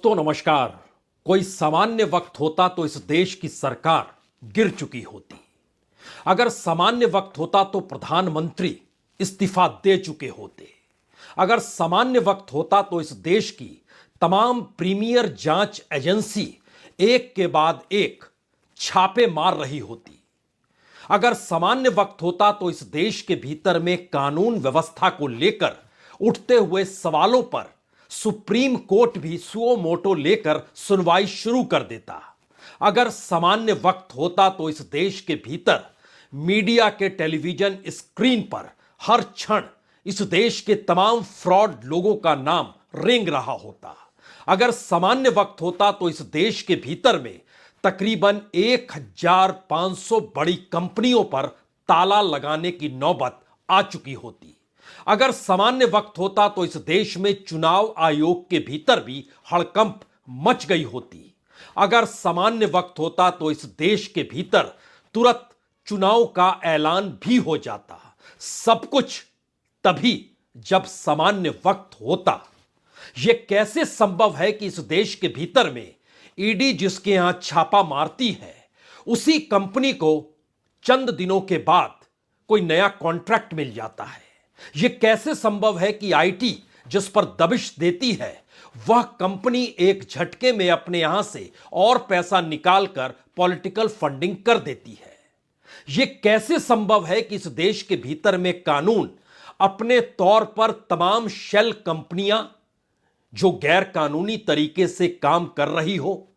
दोस्तों नमस्कार। कोई सामान्य वक्त होता तो इस देश की सरकार गिर चुकी होती। अगर सामान्य वक्त होता तो प्रधानमंत्री इस्तीफा दे चुके होते। अगर सामान्य वक्त होता तो इस देश की तमाम प्रीमियर जांच एजेंसी एक के बाद एक छापे मार रही होती। अगर सामान्य वक्त होता तो इस देश के भीतर में कानून व्यवस्था को लेकर उठते हुए सवालों पर सुप्रीम कोर्ट भी सुओ मोटो लेकर सुनवाई शुरू कर देता। अगर सामान्य वक्त होता तो इस देश के भीतर मीडिया के टेलीविजन स्क्रीन पर हर क्षण इस देश के तमाम फ्रॉड लोगों का नाम रेंग रहा होता। अगर सामान्य वक्त होता तो इस देश के भीतर में तकरीबन 1500 बड़ी कंपनियों पर ताला लगाने की नौबत आ चुकी होती। अगर सामान्य वक्त होता तो इस देश में चुनाव आयोग के भीतर भी हड़कंप मच गई होती। अगर सामान्य वक्त होता तो इस देश के भीतर तुरंत चुनाव का ऐलान भी हो जाता। सब कुछ तभी जब सामान्य वक्त होता। यह कैसे संभव है कि इस देश के भीतर में ईडी जिसके यहां छापा मारती है, उसी कंपनी को चंद दिनों के बाद कोई नया कॉन्ट्रैक्ट मिल जाता है। यह कैसे संभव है कि आईटी जिस पर दबिश देती है, वह कंपनी एक झटके में अपने यहां से और पैसा निकालकर पॉलिटिकल फंडिंग कर देती है। यह कैसे संभव है कि इस देश के भीतर में कानून अपने तौर पर तमाम शेल कंपनियां जो गैर कानूनी तरीके से काम कर रही हो,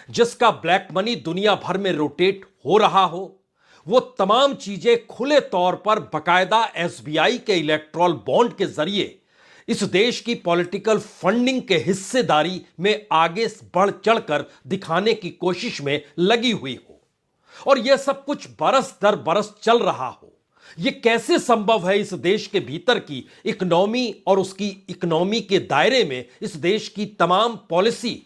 जिसका ब्लैक मनी दुनिया भर में रोटेट हो रहा हो, वो तमाम चीजें खुले तौर पर बकायदा एसबीआई के इलेक्ट्रॉल बॉन्ड के जरिए इस देश की पॉलिटिकल फंडिंग के हिस्सेदारी में आगे बढ़ चढ़कर दिखाने की कोशिश में लगी हुई हो, और यह सब कुछ बरस दर बरस चल रहा हो। यह कैसे संभव है इस देश के भीतर की इकोनॉमी और उसकी इकोनॉमी के दायरे में इस देश की तमाम पॉलिसी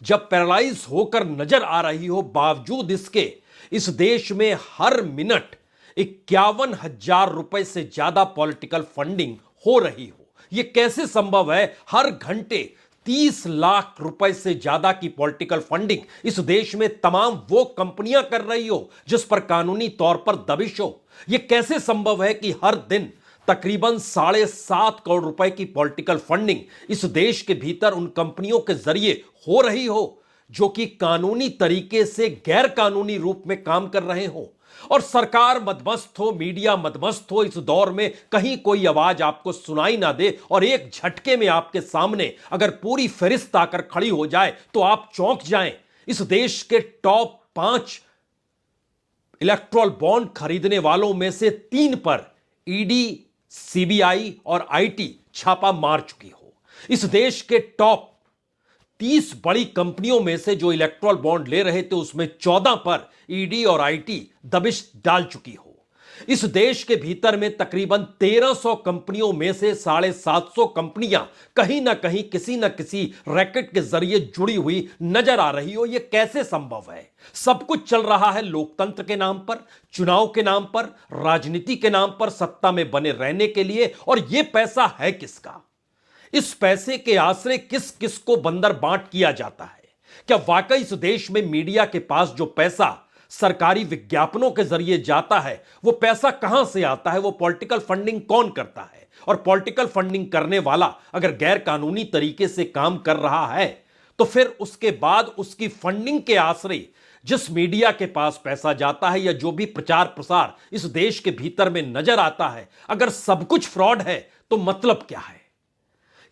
जब पैरालाइज होकर नजर आ रही हो, बावजूद इसके इस देश में हर मिनट 51,000 रुपए से ज्यादा पॉलिटिकल फंडिंग हो रही हो। यह कैसे संभव है हर घंटे 30 लाख रुपए से ज्यादा की पॉलिटिकल फंडिंग इस देश में तमाम वो कंपनियां कर रही हो जिस पर कानूनी तौर पर दबिश हो। यह कैसे संभव है कि हर दिन तकरीबन 7.5 करोड़ रुपए की पॉलिटिकल फंडिंग इस देश के भीतर उन कंपनियों के जरिए हो रही हो जो कि कानूनी तरीके से गैर कानूनी रूप में काम कर रहे हो, और सरकार मदमस्त हो, मीडिया मदमस्त हो, इस दौर में कहीं कोई आवाज आपको सुनाई ना दे और एक झटके में आपके सामने अगर पूरी फहरिस्त आकर खड़ी हो जाए तो आप चौंक जाएं। इस देश के टॉप 5 इलेक्ट्रॉल बॉन्ड खरीदने वालों में से 3 पर ईडी, सीबीआई और आईटी छापा मार चुकी हो। इस देश के टॉप 30 बड़ी कंपनियों में से जो इलेक्ट्रॉल बॉन्ड ले रहे थे, उसमें 14 पर ईडी और आईटी दबिश डाल चुकी हो। इस देश के भीतर में तकरीबन 1300 कंपनियों में से 750 कंपनियां कहीं ना कहीं किसी ना किसी रैकेट के जरिए जुड़ी हुई नजर आ रही हो। यह कैसे संभव है? सब कुछ चल रहा है लोकतंत्र के नाम पर, चुनाव के नाम पर, राजनीति के नाम पर, सत्ता में बने रहने के लिए, और यह पैसा है किसका? इस पैसे के आश्रय किस किस को बंदर बांट किया जाता है? क्या वाकई इस देश में मीडिया के पास जो पैसा सरकारी विज्ञापनों के जरिए जाता है, वो पैसा कहां से आता है? वो पॉलिटिकल फंडिंग कौन करता है? और पॉलिटिकल फंडिंग करने वाला अगर गैर कानूनी तरीके से काम कर रहा है, तो फिर उसके बाद उसकी फंडिंग के आश्रय जिस मीडिया के पास पैसा जाता है या जो भी प्रचार प्रसार इस देश के भीतर में नजर आता है, अगर सब कुछ फ्रॉड है तो मतलब क्या है?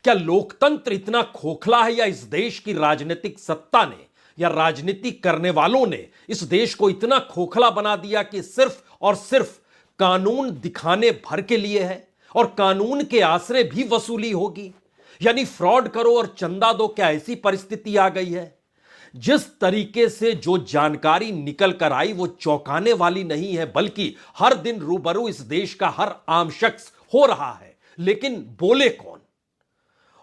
क्या लोकतंत्र इतना खोखला है, या इस देश की राजनीतिक सत्ता ने या राजनीति करने वालों ने इस देश को इतना खोखला बना दिया कि सिर्फ और सिर्फ कानून दिखाने भर के लिए है और कानून के आश्रय भी वसूली होगी? यानी फ्रॉड करो और चंदा दो। क्या ऐसी परिस्थिति आ गई है? जिस तरीके से जो जानकारी निकल कर आई वो चौंकाने वाली नहीं है, बल्कि हर दिन रूबरू इस देश का हर आम शख्स हो रहा है। लेकिन बोले कौन?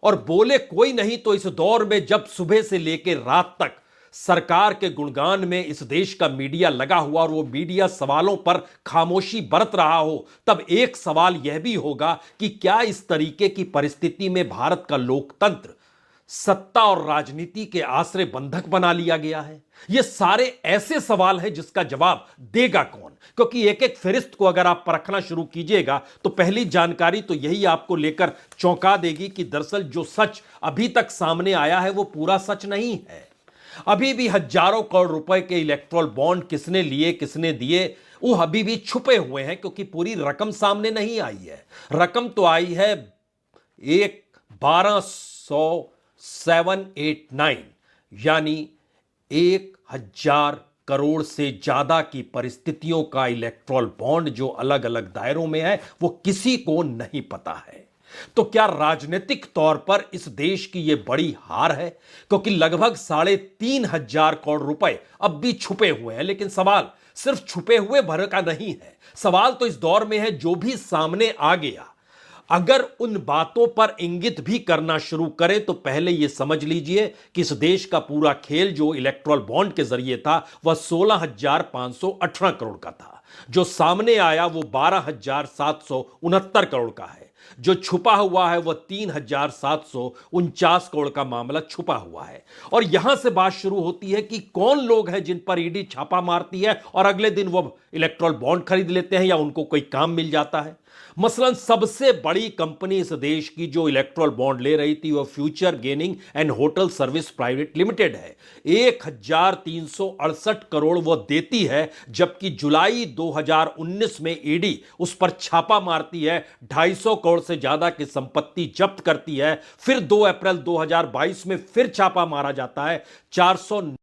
और बोले कोई नहीं। तो इस दौर में जब सुबह से लेकर रात तक सरकार के गुणगान में इस देश का मीडिया लगा हुआ और वो मीडिया सवालों पर खामोशी बरत रहा हो, तब एक सवाल यह भी होगा कि क्या इस तरीके की परिस्थिति में भारत का लोकतंत्र सत्ता और राजनीति के आश्रय बंधक बना लिया गया है? ये सारे ऐसे सवाल हैं जिसका जवाब देगा कौन? क्योंकि एक एक फहरिस्त को अगर आप परखना शुरू कीजिएगा तो पहली जानकारी तो यही आपको लेकर चौंका देगी कि दरअसल जो सच अभी तक सामने आया है वो पूरा सच नहीं है। अभी भी हजारों करोड़ रुपए के इलेक्ट्रॉल बॉन्ड किसने लिए, किसने दिए, वो अभी भी छुपे हुए हैं, क्योंकि पूरी रकम सामने नहीं आई है। रकम तो आई है 12,789, यानी 1,000 करोड़ से ज्यादा की परिस्थितियों का इलेक्ट्रॉल बॉन्ड जो अलग अलग दायरों में है वो किसी को नहीं पता है। तो क्या राजनीतिक तौर पर इस देश की यह बड़ी हार है? क्योंकि लगभग 3,500 करोड़ रुपए अब भी छुपे हुए हैं। लेकिन सवाल सिर्फ छुपे हुए भर का नहीं है, सवाल तो इस दौर में है जो भी सामने आ गया अगर उन बातों पर इंगित भी करना शुरू करें तो पहले यह समझ लीजिए कि इस देश का पूरा खेल जो इलेक्ट्रॉल बॉन्ड के जरिए था वह 16,518 करोड़ का था। जो सामने आया वो 12,769 करोड़ का है। जो छुपा हुआ है वह 3,749 करोड़ का मामला छुपा हुआ है। और यहां से बात शुरू होती है कि कौन लोग हैं जिन पर ईडी छापा मारती है और अगले दिन वो इलेक्ट्रॉल बॉन्ड खरीद लेते हैं या उनको कोई काम मिल जाता है। मसलन सबसे बड़ी कंपनी इस देश की जो इलेक्ट्रॉल बॉन्ड ले रही थी वह future gaining and hotel service private limited है। 1,368 करोड़ वह देती है, जबकि जुलाई 2019 में ईडी उस पर छापा मारती है, 250 करोड़ से ज्यादा की संपत्ति जब्त करती है। फिर 2 अप्रैल 2022 में फिर छापा मारा जाता है, 400